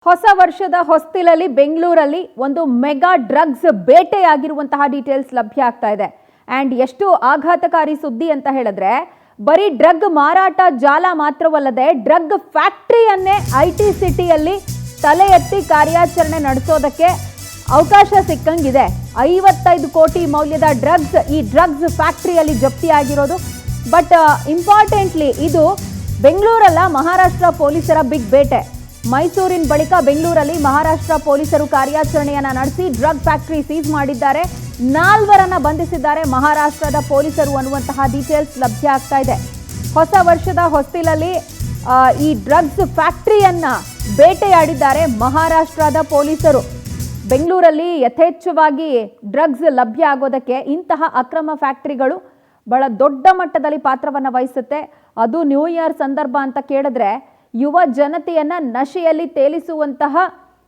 ಹೊಸ ವರ್ಷದ ಹೊಸ್ತಿಲಲ್ಲಿ ಬೆಂಗಳೂರಲ್ಲಿ ಒಂದು ಮೆಗಾ ಡ್ರಗ್ಸ್ ಬೇಟೆಯಾಗಿರುವಂತಹ ಡೀಟೇಲ್ಸ್ ಲಭ್ಯ ಆಗ್ತಾ ಇದೆ. ಅಂಡ್ ಎಷ್ಟು ಆಘಾತಕಾರಿ ಸುದ್ದಿ ಅಂತ ಹೇಳಿದ್ರೆ, ಬರೀ ಡ್ರಗ್ ಮಾರಾಟ ಜಾಲ ಮಾತ್ರವಲ್ಲದೆ ಡ್ರಗ್ ಫ್ಯಾಕ್ಟರಿಯನ್ನೇ ಐಟಿ ಸಿಟಿಯಲ್ಲಿ ತಲೆ ಎತ್ತಿ ಕಾರ್ಯಾಚರಣೆ ನಡೆಸೋದಕ್ಕೆ ಅವಕಾಶ ಸಿಕ್ಕಂಗಿದೆ. 55 ಕೋಟಿ ಮೌಲ್ಯದ ಡ್ರಗ್ಸ್ ಈ ಡ್ರಗ್ಸ್ ಫ್ಯಾಕ್ಟರಿಯಲ್ಲಿ ಜಪ್ತಿಯಾಗಿರೋದು. ಬಟ್ ಇಂಪಾರ್ಟೆಂಟ್ಲಿ ಇದು ಬೆಂಗಳೂರಲ್ಲ, ಮಹಾರಾಷ್ಟ್ರ ಪೊಲೀಸರ ಬಿಗ್ ಬೇಟೆ. ಮೈಸೂರಿನ ಬಳಿಕ ಬೆಂಗಳೂರಲ್ಲಿ ಮಹಾರಾಷ್ಟ್ರ ಪೊಲೀಸರು ಕಾರ್ಯಾಚರಣೆಯನ್ನ ನಡೆಸಿ ಡ್ರಗ್ ಫ್ಯಾಕ್ಟರಿ ಸೀಸ್ ಮಾಡಿದ್ದಾರೆ. 4 ಬಂಧಿಸಿದ್ದಾರೆ ಮಹಾರಾಷ್ಟ್ರದ ಪೊಲೀಸರು ಅನ್ನುವಂತಹ ಡೀಟೇಲ್ಸ್ ಲಭ್ಯ ಆಗ್ತಾ ಇದೆ. ಹೊಸ ವರ್ಷದ ಹೊಸ್ತಿಲಲ್ಲಿ ಈ ಡ್ರಗ್ಸ್ ಫ್ಯಾಕ್ಟರಿಯನ್ನ ಬೇಟೆಯಾಡಿದ್ದಾರೆ ಮಹಾರಾಷ್ಟ್ರದ ಪೊಲೀಸರು. ಬೆಂಗಳೂರಲ್ಲಿ ಯಥೇಚ್ಛವಾಗಿ ಡ್ರಗ್ಸ್ ಲಭ್ಯ ಆಗೋದಕ್ಕೆ ಇಂತಹ ಅಕ್ರಮ ಫ್ಯಾಕ್ಟರಿಗಳು ಬಹಳ ದೊಡ್ಡ ಮಟ್ಟದಲ್ಲಿ ಪಾತ್ರವನ್ನು ವಹಿಸುತ್ತೆ. ಅದು ನ್ಯೂ ಇಯರ್ ಸಂದರ್ಭ ಅಂತ ಕೇಳಿದ್ರೆ ಯುವ ಜನತೆಯನ್ನ ನಶೆಯಲ್ಲಿ ತೇಲಿಸುವಂತಹ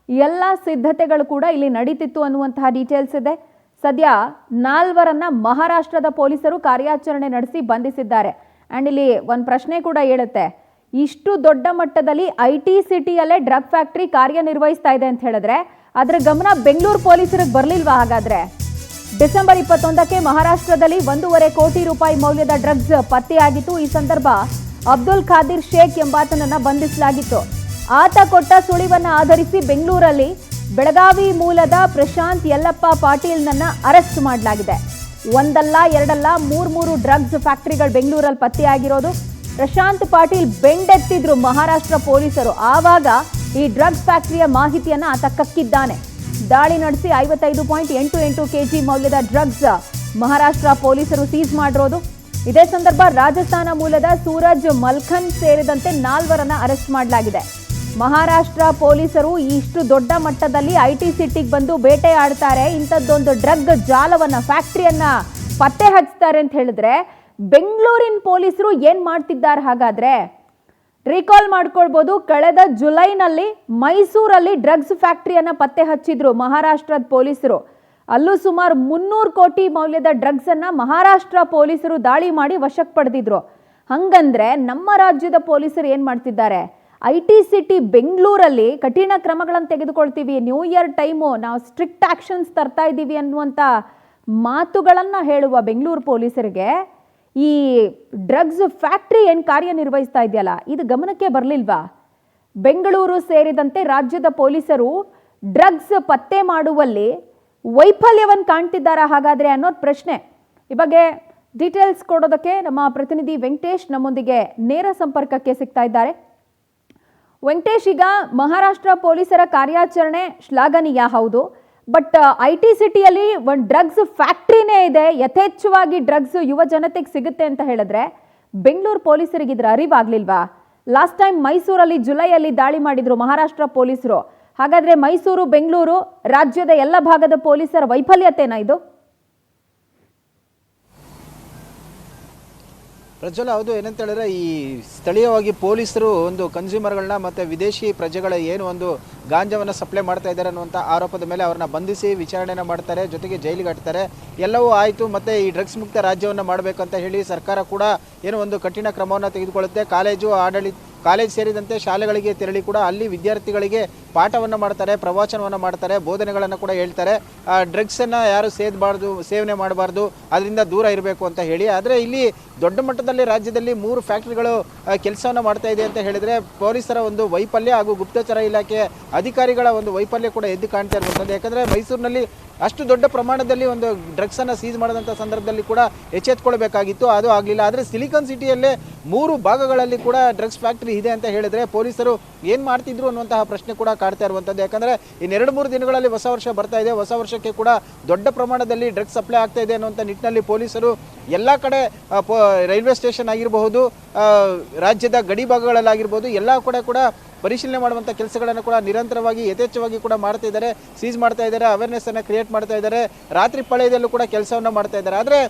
ಎಲ್ಲ ಸಿದ್ಧತೆಗಳು ಕೂಡ ಇಲ್ಲಿ ನಡೀತಿತ್ತು ಅನ್ನುವಂತಹ ಡೀಟೇಲ್ಸ್ ಇದೆ. ಸದ್ಯ 4 ಮಹಾರಾಷ್ಟ್ರದ ಪೊಲೀಸರು ಕಾರ್ಯಾಚರಣೆ ನಡೆಸಿ ಬಂಧಿಸಿದ್ದಾರೆ. ಅಂಡ್ ಇಲ್ಲಿ ಒಂದು ಪ್ರಶ್ನೆ ಕೂಡ ಹೇಳುತ್ತೆ, ಇಷ್ಟು ದೊಡ್ಡ ಮಟ್ಟದಲ್ಲಿ ಐಟಿ ಸಿಟಿಯಲ್ಲೇ ಡ್ರಗ್ ಫ್ಯಾಕ್ಟರಿ ಕಾರ್ಯನಿರ್ವಹಿಸ್ತಾ ಇದೆ ಅಂತ ಹೇಳಿದ್ರೆ ಅದರ ಗಮನ ಬೆಂಗಳೂರು ಪೊಲೀಸರಿಗೆ ಬರಲಿಲ್ವಾ? ಹಾಗಾದ್ರೆ ಡಿಸೆಂಬರ್ 21ಕ್ಕೆ ಮಹಾರಾಷ್ಟ್ರದಲ್ಲಿ 1.5 ಕೋಟಿ ರೂಪಾಯಿ ಮೌಲ್ಯದ ಡ್ರಗ್ಸ್ ಪತ್ತೆಯಾಗಿತ್ತು. ಈ ಸಂದರ್ಭ ಅಬ್ದುಲ್ ಖಾದಿರ್ ಶೇಖ್ ಎಂಬಾತನನ್ನ ಬಂಧಿಸಲಾಗಿತ್ತು. ಆತ ಕೊಟ್ಟ ಸುಳಿವನ್ನ ಆಧರಿಸಿ ಬೆಂಗಳೂರಲ್ಲಿ ಬೆಳಗಾವಿ ಮೂಲದ ಪ್ರಶಾಂತ್ ಯಲ್ಲಪ್ಪ ಪಾಟೀಲ್ನನ್ನ ಅರೆಸ್ಟ್ ಮಾಡಲಾಗಿದೆ. ಒಂದಲ್ಲ ಎರಡಲ್ಲ 3 ಡ್ರಗ್ಸ್ ಫ್ಯಾಕ್ಟರಿಗಳು ಬೆಂಗಳೂರಲ್ಲಿ ಪತ್ತೆಯಾಗಿರೋದು. ಪ್ರಶಾಂತ್ ಪಾಟೀಲ್ ಬೆಂಡೆತ್ತಿದ್ರು ಮಹಾರಾಷ್ಟ್ರ ಪೊಲೀಸರು. ಆವಾಗ ಈ ಡ್ರಗ್ಸ್ ಫ್ಯಾಕ್ಟರಿಯ ಮಾಹಿತಿಯನ್ನ ಆತ ಕಕ್ಕಿದ್ದಾನೆ. ದಾಳಿ ನಡೆಸಿ 55.88 kg ಮೌಲ್ಯದ ಡ್ರಗ್ಸ್ ಮಹಾರಾಷ್ಟ್ರ ಪೊಲೀಸರು ಸೀಸ್ ಮಾಡಿರೋದು. ಇದೇ ಸಂದರ್ಭ ರಾಜಸ್ಥಾನ ಮೂಲದ ಸೂರಜ್ ಮಲ್ಖನ್ ಸೇರಿದಂತೆ 4 ಅರೆಸ್ಟ್ ಮಾಡಲಾಗಿದೆ. ಮಹಾರಾಷ್ಟ್ರ ಪೊಲೀಸರು ಇಷ್ಟು ದೊಡ್ಡ ಮಟ್ಟದಲ್ಲಿ ಐಟಿ ಸಿಟಿಗೆ ಬಂದು ಬೇಟೆಯಾಡ್ತಾರೆ, ಇಂಥದ್ದೊಂದು ಡ್ರಗ್ ಜಾಲವನ್ನ ಫ್ಯಾಕ್ಟರಿಯನ್ನ ಪತ್ತೆ ಹಚ್ತಾರೆ ಅಂತ ಹೇಳಿದ್ರೆ ಬೆಂಗಳೂರಿನ ಪೊಲೀಸರು ಏನ್ ಮಾಡ್ತಿದ್ದಾರೆ? ಹಾಗಾದ್ರೆ ರೀಕಾಲ್ ಮಾಡ್ಕೊಳ್ಬಹುದು, ಕಳೆದ ಜುಲೈನಲ್ಲಿ ಮೈಸೂರಲ್ಲಿ ಡ್ರಗ್ಸ್ ಫ್ಯಾಕ್ಟರಿಯನ್ನ ಪತ್ತೆ ಹಚ್ಚಿದ್ರು ಮಹಾರಾಷ್ಟ್ರದ ಪೊಲೀಸರು. ಅಲ್ಲೂ ಸುಮಾರು 300 ಕೋಟಿ ಮೌಲ್ಯದ ಡ್ರಗ್ಸ್ ಅನ್ನ ಮಹಾರಾಷ್ಟ್ರ ಪೊಲೀಸರು ದಾಳಿ ಮಾಡಿ ವಶಕ್ಕೆ ಪಡೆದಿದ್ರು. ಹಂಗಂದ್ರೆ ನಮ್ಮ ರಾಜ್ಯದ ಪೊಲೀಸರು ಏನ್ ಮಾಡ್ತಿದ್ದಾರೆ? ಐಟಿ ಸಿಟಿ ಬೆಂಗಳೂರಲ್ಲಿ ಕಠಿಣ ಕ್ರಮಗಳನ್ನು ತೆಗೆದುಕೊಳ್ತೀವಿ, ನ್ಯೂ ಇಯರ್ ಟೈಮು ನಾವು ಸ್ಟ್ರಿಕ್ಟ್ ಆಕ್ಷನ್ಸ್ ತರ್ತಾ ಇದ್ದೀವಿ ಅನ್ನುವಂಥ ಮಾತುಗಳನ್ನ ಹೇಳುವ ಬೆಂಗಳೂರು ಪೊಲೀಸರಿಗೆ ಈ ಡ್ರಗ್ಸ್ ಫ್ಯಾಕ್ಟರಿ ಏನು ಕಾರ್ಯನಿರ್ವಹಿಸ್ತಾ ಇದೆಯಲ್ಲ ಇದು ಗಮನಕ್ಕೆ ಬರಲಿಲ್ವಾ? ಬೆಂಗಳೂರು ಸೇರಿದಂತೆ ರಾಜ್ಯದ ಪೊಲೀಸರು ಡ್ರಗ್ಸ್ ಪತ್ತೆ ಮಾಡುವಲ್ಲಿ ವೈಫಲ್ಯವನ್ನು ಕಾಣ್ತಿದ್ದಾರಾ ಹಾಗಾದ್ರೆ ಅನ್ನೋದು ಪ್ರಶ್ನೆ. ಈ ಬಗ್ಗೆ ಡೀಟೇಲ್ಸ್ ಕೊಡೋದಕ್ಕೆ ನಮ್ಮ ಪ್ರತಿನಿಧಿ ವೆಂಕಟೇಶ್ ನಮ್ಮೊಂದಿಗೆ ನೇರ ಸಂಪರ್ಕಕ್ಕೆ ಸಿಗ್ತಾ ಇದ್ದಾರೆ. ವೆಂಕಟೇಶ್, ಈಗ ಮಹಾರಾಷ್ಟ್ರ ಪೊಲೀಸರ ಕಾರ್ಯಾಚರಣೆ ಶ್ಲಾಘನೀಯ, ಹೌದು. ಬಟ್ ಐಟಿ ಸಿಟಿಯಲ್ಲಿ ಒಂದು ಡ್ರಗ್ಸ್ ಫ್ಯಾಕ್ಟ್ರಿನೇ ಇದೆ, ಯಥೇಚ್ಛವಾಗಿ ಡ್ರಗ್ಸ್ ಯುವ ಜನತೆಗೆ ಸಿಗುತ್ತೆ ಅಂತ ಹೇಳಿದ್ರೆ ಬೆಂಗಳೂರು ಪೊಲೀಸರಿಗೆ ಇದರ ಅರಿವಾಗ್ಲಿಲ್ವಾ? ಲಾಸ್ಟ್ ಟೈಮ್ ಮೈಸೂರಲ್ಲಿ ಜುಲೈಯಲ್ಲಿ ದಾಳಿ ಮಾಡಿದ್ರು ಮಹಾರಾಷ್ಟ್ರ ಪೊಲೀಸರು. ಹಾಗಾದ್ರೆ ಮೈಸೂರು, ಬೆಂಗಳೂರು, ರಾಜ್ಯದ ಎಲ್ಲ ಭಾಗದ ಪೊಲೀಸರ ವೈಫಲ್ಯತೆನಾ ಇದು? ಪ್ರಜ್ವಲ, ಹೌದು. ಏನಂತ ಹೇಳಿದ್ರೆ ಈ ಸ್ಥಳೀಯವಾಗಿ ಪೊಲೀಸರು ಒಂದು ಕನ್ಸ್ಯೂಮರ್ಗಳನ್ನ ಮತ್ತು ವಿದೇಶಿ ಪ್ರಜೆಗಳ ಏನು ಒಂದು ಗಾಂಜಾವನ್ನು ಸಪ್ಲೈ ಮಾಡ್ತಾ ಇದ್ದಾರೆ ಅನ್ನುವಂಥ ಆರೋಪದ ಮೇಲೆ ಅವ್ರನ್ನ ಬಂಧಿಸಿ ವಿಚಾರಣೆನ ಮಾಡ್ತಾರೆ, ಜೊತೆಗೆ ಜೈಲಿಗೆ ಹಾಕ್ತಾರೆ. ಎಲ್ಲವೂ ಆಯಿತು. ಮತ್ತು ಈ ಡ್ರಗ್ಸ್ ಮುಕ್ತ ರಾಜ್ಯವನ್ನು ಮಾಡಬೇಕಂತ ಹೇಳಿ ಸರ್ಕಾರ ಕೂಡ ಏನೋ ಒಂದು ಕಠಿಣ ಕ್ರಮವನ್ನು ತೆಗೆದುಕೊಳ್ಳುತ್ತೆ. ಕಾಲೇಜ್ ಸೇರಿದಂತೆ ಶಾಲೆಗಳಿಗೆ ತೆರಳಿ ಕೂಡ ಅಲ್ಲಿ ವಿದ್ಯಾರ್ಥಿಗಳಿಗೆ ಪಾಠವನ್ನು ಮಾಡ್ತಾರೆ, ಪ್ರವಚನವನ್ನು ಮಾಡ್ತಾರೆ, ಬೋಧನೆಗಳನ್ನು ಕೂಡ ಹೇಳ್ತಾರೆ. ಡ್ರಗ್ಸನ್ನು ಯಾರು ಸೇವನೆ ಮಾಡಬಾರ್ದು, ಅದರಿಂದ ದೂರ ಇರಬೇಕು ಅಂತ ಹೇಳಿ. ಆದರೆ ಇಲ್ಲಿ ದೊಡ್ಡ ಮಟ್ಟದಲ್ಲಿ ರಾಜ್ಯದಲ್ಲಿ 3 ಫ್ಯಾಕ್ಟ್ರಿಗಳು ಕೆಲಸವನ್ನು ಮಾಡ್ತಾ ಇದೆ ಅಂತ ಹೇಳಿದರೆ ಪೊಲೀಸರ ಒಂದು ವೈಫಲ್ಯ ಹಾಗೂ ಗುಪ್ತಚರ ಇಲಾಖೆ ಅಧಿಕಾರಿಗಳ ಒಂದು ವೈಫಲ್ಯ ಕೂಡ ಎದ್ದು ಕಾಣ್ತಾ ಇರುವಂಥದ್ದು. ಯಾಕಂದರೆ ಮೈಸೂರಿನಲ್ಲಿ ಅಷ್ಟು ದೊಡ್ಡ ಪ್ರಮಾಣದಲ್ಲಿ ಒಂದು ಡ್ರಗ್ಸನ್ನು ಸೀಸ್ ಮಾಡಿದಂಥ ಸಂದರ್ಭದಲ್ಲಿ ಕೂಡ ಎಚ್ಚೆತ್ಕೊಳ್ಬೇಕಾಗಿತ್ತು, ಅದು ಆಗಲಿಲ್ಲ. ಆದರೆ ಸಿಲಿಕಾನ್ ಸಿಟಿಯಲ್ಲೇ 3 ಭಾಗಗಳಲ್ಲಿ ಕೂಡ ಡ್ರಗ್ಸ್ ಫ್ಯಾಕ್ಟ್ರಿ ಇದೆ ಅಂತ ಹೇಳಿದರೆ ಪೊಲೀಸರು ಏನು ಮಾಡ್ತಿದ್ರು ಅನ್ನುವಂತಹ ಪ್ರಶ್ನೆ ಕೂಡ ಕಾಡ್ತಾ ಇರುವಂಥದ್ದು. ಯಾಕಂದರೆ ಇನ್ನು 2-3 ದಿನಗಳಲ್ಲಿ ಹೊಸ ವರ್ಷ ಬರ್ತಾ ಇದೆ. ಹೊಸ ವರ್ಷಕ್ಕೆ ಕೂಡ ದೊಡ್ಡ ಪ್ರಮಾಣದಲ್ಲಿ ಡ್ರಗ್ಸ್ ಸಪ್ಲೈ ಆಗ್ತಾ ಇದೆ ಅನ್ನುವಂಥ ನಿಟ್ಟಿನಲ್ಲಿ ಪೊಲೀಸರು ಎಲ್ಲ ಕಡೆ ರೈಲ್ವೆ ಸ್ಟೇಷನ್ ಆಗಿರಬಹುದು, ರಾಜ್ಯದ ಗಡಿ ಭಾಗಗಳಲ್ಲಾಗಿರ್ಬೋದು, ಎಲ್ಲ ಕಡೆ ಕೂಡ ಪರಿಶೀಲನೆ ಮಾಡುವಂಥ ಕೆಲಸಗಳನ್ನು ಕೂಡ ನಿರಂತರವಾಗಿ ಯಥೇಚ್ಛವಾಗಿ ಕೂಡ ಮಾಡ್ತಾ ಇದ್ದಾರೆ, ಸೀಸ್ ಮಾಡ್ತಾ ಇದ್ದಾರೆ, ಅವೇರ್ನೆಸ್ಸನ್ನು ಕ್ರಿಯೇಟ್ ಮಾಡ್ತಾ ಇದ್ದಾರೆ, ರಾತ್ರಿ ಪಾಳ್ಯದಲ್ಲೂ ಕೂಡ ಕೆಲಸವನ್ನು ಮಾಡ್ತಾ ಇದ್ದಾರೆ. ಆದರೆ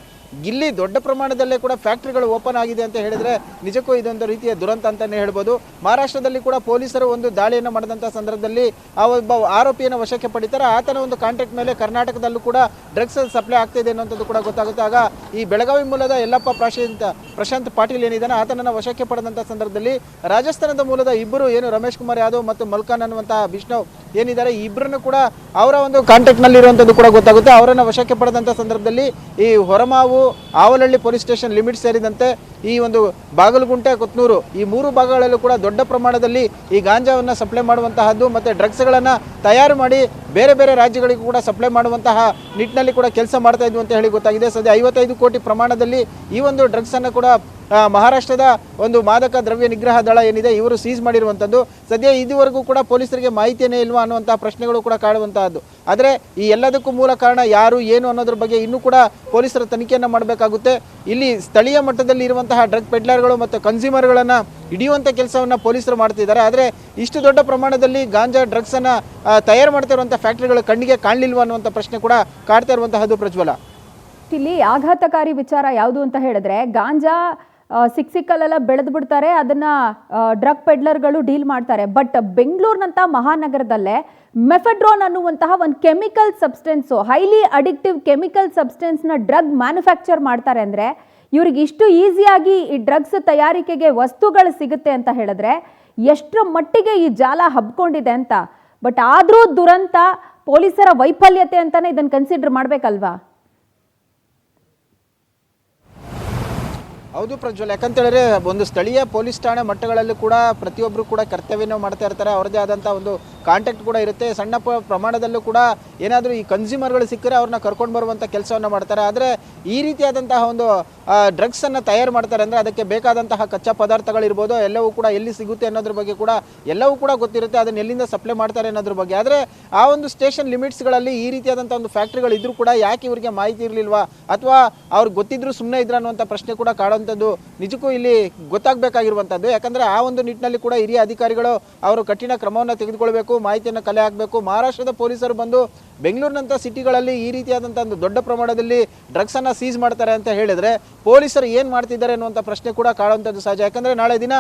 ಇಲ್ಲಿ ದೊಡ್ಡ ಪ್ರಮಾಣದಲ್ಲೇ ಕೂಡ ಫ್ಯಾಕ್ಟ್ರಿಗಳು ಓಪನ್ ಆಗಿದೆ ಅಂತ ಹೇಳಿದರೆ ನಿಜಕ್ಕೂ ಇದೊಂದು ರೀತಿಯ ದುರಂತ ಅಂತಲೇ ಹೇಳ್ಬೋದು. ಮಹಾರಾಷ್ಟ್ರದಲ್ಲಿ ಕೂಡ ಪೊಲೀಸರು ಒಂದು ದಾಳಿಯನ್ನು ಮಾಡಿದಂಥ ಸಂದರ್ಭದಲ್ಲಿ ಆ ಒಬ್ಬ ಆರೋಪಿಯನ್ನು ವಶಕ್ಕೆ ಪಡಿತಾರೆ. ಆತನ ಒಂದು ಕಾಂಟ್ಯಾಕ್ಟ್ ಮೇಲೆ ಕರ್ನಾಟಕದಲ್ಲೂ ಕೂಡ ಡ್ರಗ್ಸ್ ಸಪ್ಲೈ ಆಗ್ತಿದೆ ಅನ್ನೋಂಥದ್ದು ಕೂಡ ಗೊತ್ತಾಗುತ್ತೆ. ಆಗ ಈ ಬೆಳಗಾವಿ ಮೂಲದ ಯಲ್ಲಪ್ಪ ಪ್ರಶಾಂತ್ ಪಾಟೀಲ್ ಏನಿದ್ದಾನೆ ಆತನನ್ನು ವಶಕ್ಕೆ ಪಡೆದಂಥ ಸಂದರ್ಭದಲ್ಲಿ ರಾಜಸ್ಥಾನದ ಮೂಲದ ಇಬ್ಬರು ಏನು ರಮೇಶ್ ಕುಮಾರ್ ಯಾದವ್ ಮತ್ತು ಮಲ್ಕಾನ್ ಅನ್ನುವಂತಹ ವಿಷ್ಣವ್ ಏನಿದ್ದಾರೆ ಈ ಇಬ್ಬರನ್ನು ಕೂಡ ಅವರ ಒಂದು ಕಾಂಟ್ಯಾಕ್ಟ್ನಲ್ಲಿ ಇರುವಂಥದ್ದು ಕೂಡ ಗೊತ್ತಾಗುತ್ತೆ. ಅವರನ್ನು ವಶಕ್ಕೆ ಪಡೆದಂಥ ಸಂದರ್ಭದಲ್ಲಿ ಈ Horamavu Avalahalli police station limit ಸೇರಿದಂತೆ ಈ ಒಂದು ಬಾಗಲಗುಂಟೆ ಕೊತ್ನೂರು ಈ ಮೂರು ಭಾಗಗಳಲ್ಲೂ ಕೂಡ ದೊಡ್ಡ ಪ್ರಮಾಣದಲ್ಲಿ ಈ ಗಾಂಜಾವನ್ನು ಸಪ್ಲೈ ಮಾಡುವಂತಹದ್ದು ಮತ್ತು ಡ್ರಗ್ಸ್ಗಳನ್ನು ತಯಾರು ಮಾಡಿ ಬೇರೆ ಬೇರೆ ರಾಜ್ಯಗಳಿಗೂ ಕೂಡ ಸಪ್ಲೈ ಮಾಡುವಂತಹ ನಿಟ್ಟಿನಲ್ಲಿ ಕೂಡ ಕೆಲಸ ಮಾಡ್ತಾ ಇದ್ವು ಅಂತ ಹೇಳಿ ಗೊತ್ತಾಗಿದೆ. ಸದ್ಯ 55 ಕೋಟಿ ಪ್ರಮಾಣದಲ್ಲಿ ಈ ಒಂದು ಡ್ರಗ್ಸನ್ನು ಕೂಡ ಮಹಾರಾಷ್ಟ್ರದ ಒಂದು ಮಾದಕ ದ್ರವ್ಯ ನಿಗ್ರಹ ದಳ ಏನಿದೆ ಇವರು ಸೀಸ್ ಮಾಡಿರುವಂಥದ್ದು. ಸದ್ಯ ಇದುವರೆಗೂ ಕೂಡ ಪೊಲೀಸರಿಗೆ ಮಾಹಿತಿಯೇ ಇಲ್ವಾ ಅನ್ನುವಂತಹ ಪ್ರಶ್ನೆಗಳು ಕೂಡ ಕಾಡುವಂತಹದ್ದು. ಆದರೆ ಈ ಎಲ್ಲದಕ್ಕೂ ಮೂಲ ಕಾರಣ ಯಾರು ಏನು ಅನ್ನೋದ್ರ ಬಗ್ಗೆ ಇನ್ನೂ ಕೂಡ ಪೊಲೀಸರ ತನಿಖೆಯನ್ನು ಮಾಡಬೇಕಾಗುತ್ತೆ. ಇಲ್ಲಿ ಸ್ಥಳೀಯ ಮಟ್ಟದಲ್ಲಿ ಇರುವಂತಹ ಡ್ರಗ್ ಪೆಡ್ಲರ್ಗಳು ಮತ್ತು ಕನ್ಸ್ಯೂಮರ್ಗಳನ್ನು ಹಿಡಿಯುವಂಥ ಕೆಲಸವನ್ನು ಪೊಲೀಸರು ಮಾಡ್ತಿದ್ದಾರೆ. ಆದರೆ ಇಷ್ಟು ದೊಡ್ಡ ಪ್ರಮಾಣದಲ್ಲಿ ಗಾಂಜಾ ಡ್ರಗ್ಸನ್ನು ತಯಾರು ಮಾಡ್ತಾ ಇರುವಂಥ ಫ್ಯಾಕ್ಟ್ರಿಗಳು ಕಣ್ಣಿಗೆ ಕಾಣಲಿಲ್ವಾ ಅನ್ನುವಂಥ ಪ್ರಶ್ನೆ ಕೂಡ ಕಾಡ್ತಾ ಇರುವಂತಹದ್ದು ಪ್ರಜ್ವಲ. ಇಲ್ಲಿ ಆಘಾತಕಾರಿ ವಿಚಾರ ಯಾವುದು ಅಂತ ಹೇಳಿದ್ರೆ ಗಾಂಜಾ ಸಿಕ್ಕಲ್ಲೆಲ್ಲ ಬೆಳೆದು ಬಿಡ್ತಾರೆ, ಅದನ್ನ ಡ್ರಗ್ ಪೆಡ್ಲರ್ಗಳು ಡೀಲ್ ಮಾಡ್ತಾರೆ. ಬಟ್ ಬೆಂಗಳೂರಿನಂಥ ಮಹಾನಗರದಲ್ಲೇ ಮೆಫೆಡ್ರೋನ್ ಅನ್ನುವಂತಹ ಒಂದು chemical substance, highly addictive chemical ಸಬ್ಸ್ಟೆನ್ಸ್ನ ಡ್ರಗ್ ಮ್ಯಾನುಫ್ಯಾಕ್ಚರ್ ಮಾಡ್ತಾರೆ ಅಂದರೆ ಇವ್ರಿಗೆ ಇಷ್ಟು ಈಸಿಯಾಗಿ ಈ ಡ್ರಗ್ಸ್ ತಯಾರಿಕೆಗೆ ವಸ್ತುಗಳು ಸಿಗುತ್ತೆ ಅಂತ ಹೇಳಿದ್ರೆ ಎಷ್ಟರ ಮಟ್ಟಿಗೆ ಈ ಜಾಲ ಹಬ್ಕೊಂಡಿದೆ ಅಂತ. ಬಟ್ ಆದರೂ ದುರಂತ ಪೊಲೀಸರ ವೈಫಲ್ಯತೆ ಅಂತಾನೆ ಇದನ್ನು ಕನ್ಸಿಡರ್ ಮಾಡಬೇಕಲ್ವಾ? ಹೌದು ಪ್ರಜ್ವಲ್, ಯಾಕಂತೇಳಿದ್ರೆ ಒಂದು ಸ್ಥಳೀಯ ಪೊಲೀಸ್ ಠಾಣೆ ಮಟ್ಟಗಳಲ್ಲೂ ಕೂಡ ಪ್ರತಿಯೊಬ್ಬರು ಕೂಡ ಕರ್ತವ್ಯನ ಮಾಡ್ತಾ ಇರ್ತಾರೆ. ಅವರದೇ ಆದಂಥ ಒಂದು ಕಾಂಟ್ಯಾಕ್ಟ್ ಕೂಡ ಇರುತ್ತೆ. ಸಣ್ಣ ಪ್ರಮಾಣದಲ್ಲೂ ಕೂಡ ಏನಾದರೂ ಈ ಕನ್ಸ್ಯೂಮರ್ಗಳು ಸಿಕ್ಕರೆ ಅವ್ರನ್ನ ಕರ್ಕೊಂಡು ಬರುವಂಥ ಕೆಲಸವನ್ನು ಮಾಡ್ತಾರೆ. ಆದರೆ ಈ ರೀತಿಯಾದಂತಹ ಒಂದು ಡ್ರಗ್ಸನ್ನು ತಯಾರು ಮಾಡ್ತಾರೆ ಅಂದರೆ ಅದಕ್ಕೆ ಬೇಕಾದಂತಹ ಕಚ್ಚಾ ಪದಾರ್ಥಗಳಿರ್ಬೋದು ಎಲ್ಲವೂ ಕೂಡ ಎಲ್ಲಿ ಸಿಗುತ್ತೆ ಅನ್ನೋದ್ರ ಬಗ್ಗೆ ಕೂಡ ಎಲ್ಲವೂ ಕೂಡ ಗೊತ್ತಿರುತ್ತೆ. ಅದನ್ನು ಎಲ್ಲಿಂದ ಸಪ್ಲೈ ಮಾಡ್ತಾರೆ ಅನ್ನೋದ್ರ ಬಗ್ಗೆ. ಆದರೆ ಆ ಒಂದು ಸ್ಟೇಷನ್ ಲಿಮಿಟ್ಸ್ಗಳಲ್ಲಿ ಈ ರೀತಿಯಾದಂಥ ಒಂದು ಫ್ಯಾಕ್ಟ್ರಿಗಳು ಇದ್ರೂ ಕೂಡ ಯಾಕೆ ಇವರಿಗೆ ಮಾಹಿತಿ ಇರಲಿಲ್ವಾ ಅಥವಾ ಅವ್ರಿಗೆ ಗೊತ್ತಿದ್ರು ಸುಮ್ಮನೆ ಇದ್ರ ಅನ್ನುವಂಥ ಪ್ರಶ್ನೆ ಕೂಡ ಕಾಡುವಂಥದ್ದು ನಿಜಕ್ಕೂ ಇಲ್ಲಿ ಗೊತ್ತಾಗಬೇಕಾಗಿರುವಂಥದ್ದು. ಯಾಕಂದರೆ ಆ ಒಂದು ನಿಟ್ಟಿನಲ್ಲಿ ಕೂಡ ಹಿರಿಯ ಅಧಿಕಾರಿಗಳು ಅವರು ಕಠಿಣ ಕ್ರಮವನ್ನು ತೆಗೆದುಕೊಳ್ಬೇಕು, ಮಾಹಿತಿಯನ್ನು ಕಲೆ ಹಾಕಬೇಕು. ಮಹಾರಾಷ್ಟ್ರದ ಪೊಲೀಸರು ಬಂದು ಬೆಂಗಳೂರಿನಂಥ ಸಿಟಿಗಳಲ್ಲಿ ಈ ರೀತಿಯಾದಂಥ ಒಂದು ದೊಡ್ಡ ಪ್ರಮಾಣದಲ್ಲಿ ಡ್ರಗ್ಸನ್ನು ಸೀಸ್ ಮಾಡ್ತಾರೆ ಅಂತ ಹೇಳಿದರೆ ಪೊಲೀಸರು ಏನು ಮಾಡ್ತಿದ್ದಾರೆ ಅನ್ನುವಂಥ ಪ್ರಶ್ನೆ ಕೂಡ ಕಾಡುವಂಥದ್ದು ಸಹಜ. ಯಾಕಂದರೆ ನಾಳೆ ದಿನ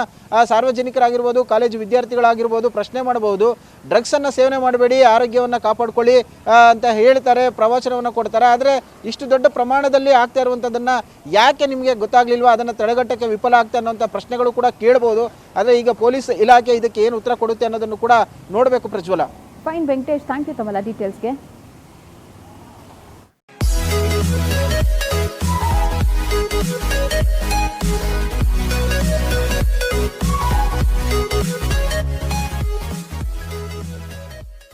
ಸಾರ್ವಜನಿಕರಾಗಿರ್ಬೋದು, ಕಾಲೇಜು ವಿದ್ಯಾರ್ಥಿಗಳಾಗಿರ್ಬೋದು ಪ್ರಶ್ನೆ ಮಾಡಬಹುದು, ಡ್ರಗ್ಸನ್ನು ಸೇವನೆ ಮಾಡಬೇಡಿ, ಆರೋಗ್ಯವನ್ನು ಕಾಪಾಡ್ಕೊಳ್ಳಿ ಅಂತ ಹೇಳ್ತಾರೆ, ಪ್ರವಚನವನ್ನು ಕೊಡ್ತಾರೆ. ಆದರೆ ಇಷ್ಟು ದೊಡ್ಡ ಪ್ರಮಾಣದಲ್ಲಿ ಆಗ್ತಾ ಇರುವಂಥದ್ದನ್ನು ಯಾಕೆ ನಿಮಗೆ ಗೊತ್ತಾಗಲಿಲ್ವಾ, ಅದನ್ನು ತಡೆಗಟ್ಟಕ್ಕೆ ವಿಫಲ ಆಗ್ತಾ ಅನ್ನೋಂಥ ಪ್ರಶ್ನೆಗಳು ಕೂಡ ಕೇಳ್ಬೋದು. ಆದರೆ ಈಗ ಪೊಲೀಸ್ ಇಲಾಖೆ ಇದಕ್ಕೆ ಏನು ಉತ್ತರ ಕೊಡುತ್ತೆ ಅನ್ನೋದನ್ನು ಕೂಡ ನೋಡಬೇಕು Prajwala. Fine Venkatesh, thank you ತಮ್ಮಲ್ಲ ಡೀಟೇಲ್ಸ್ಗೆ.